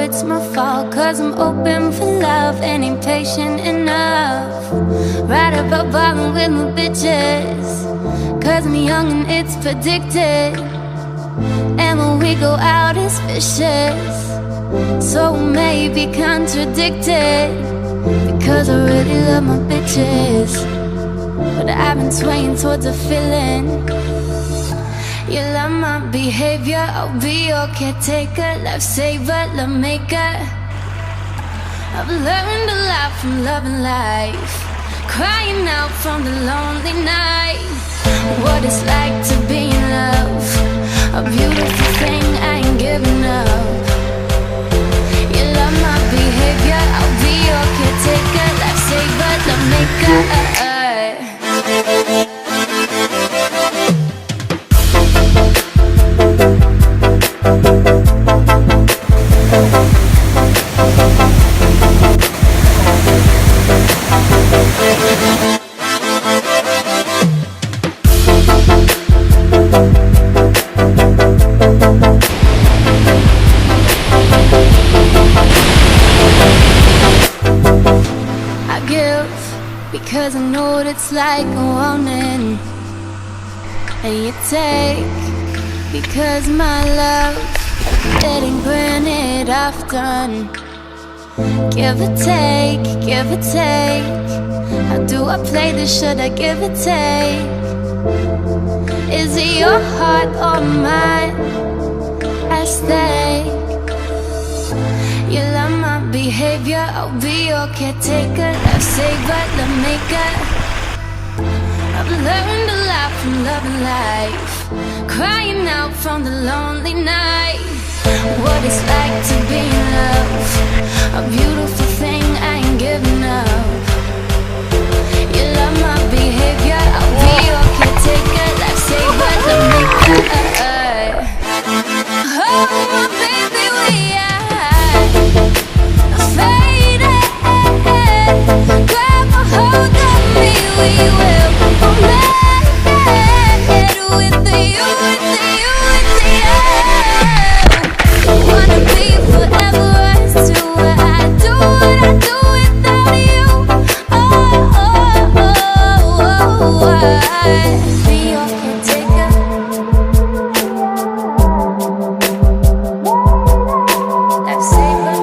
it's my fault, cause I'm open for love and ain't patient enough. Right about ballin' with my bitches, cause I'm young and it's predicted. And when we go out it's vicious, so we may be contradicted, because I really love my bitches, but I've been swaying towards a feeling. You love my behavior, I'll be your caretaker, lifesaver, love maker. I've learned a lot from loving life, crying out from the lonely night. What it's like to be in love, a beautiful thing I ain't giving up. You love my behavior, I'll be your caretaker, lifesaver, love maker. Because I know what it's like wanting, and you take, because my love, it ain't granted often. Give or take, give or take. How do I play this? Should I give or take? Is it your heart or mine at stake? You love my behavior, I'll be your caretaker, lifesaver, love maker. I've learned a lot from loving life, crying out from the lonely night. What it's like to be in love, a beautiful thing I ain't giving up. You love my behavior, I'll be your caretaker, lifesaver, love maker. Oh my baby, we are faded. Grab a hold of me, we will make it with you, with you, with you. Wanna be forever as to what I do without you. Oh, oh, oh, oh, I'll be your caretaker, lifesaver,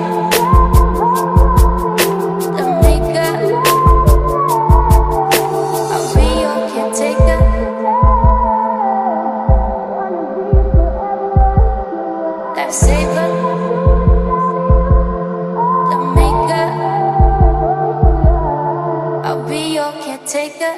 love maker. I'll be your caretaker, lifesaver, love maker. I'll be your caretaker.